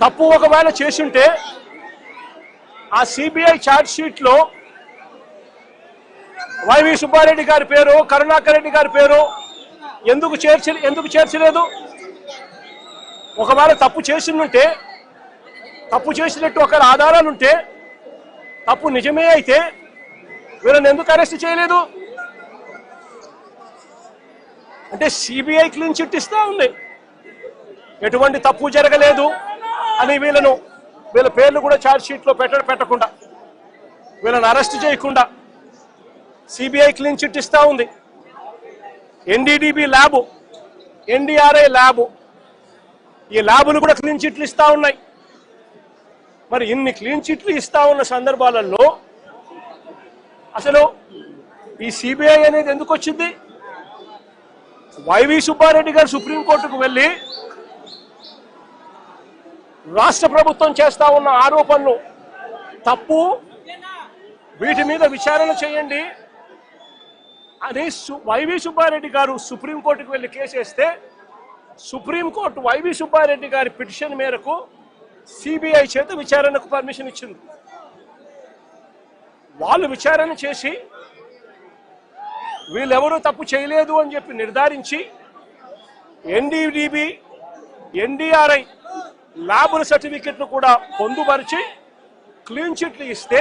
తప్పు ఒకవేళ చేసింటే ఆ సిబిఐ ఛార్జ్ షీట్ లో వైవి సుబ్బారెడ్డి గారి పేరు, కరుణాకర్ రెడ్డి గారి పేరు ఎందుకు చేర్చలేదు? ఒకవేళ తప్పు చేసినట్టు ఒకవేళ ఆధారాలుంటే, తప్పు నిజమే అయితే వీళ్ళని ఎందుకు అరెస్ట్ చేయలేదు? అంటే సిబిఐ క్లీన్ చిట్ ఇస్తా ఉంది, ఎటువంటి తప్పు జరగలేదు అని వీళ్ళ పేర్లు కూడా ఛార్జ్ షీట్ లో పెట్టకుండా, వీళ్ళని అరెస్ట్ చేయకుండా సిబిఐ క్లీన్ చిట్ ఇస్తా ఉంది. ఎన్డీడీబీ ల్యాబ్, ఎన్డీఆర్ఐ ల్యాబ్, ఈ ల్యాబులు కూడా క్లీన్ చిట్లు ఇస్తా ఉన్నాయి. మరి ఇన్ని క్లీన్ చిట్లు ఇస్తా ఉన్న సందర్భాలలో అసలు ఈ సిబిఐ అనేది ఎందుకు వచ్చింది? వైవి సుబ్బారెడ్డి గారు సుప్రీంకోర్టుకు వెళ్ళి రాష్ట్ర ప్రభుత్వం చేస్తా ఉన్న ఆరోపణలు తప్పు, వీటి మీద విచారణ చేయండి అని వైవి సుబ్బారెడ్డి గారు సుప్రీంకోర్టుకు వెళ్ళి కేసు వేస్తే, సుప్రీంకోర్టు వైవి సుబ్బారెడ్డి గారి పిటిషన్ మేరకు సిబిఐ చేత విచారణకు పర్మిషన్ ఇచ్చింది. వాళ్ళు విచారణ చేసి వీళ్ళెవరూ తప్పు చేయలేదు అని చెప్పి నిర్ధారించి ఎన్డీడీబీ, ఎన్డీఆర్ఐ ల్యాబుల సర్టిఫికెట్లు కూడా పొందుపరిచి క్లీన్ చిట్లు ఇస్తే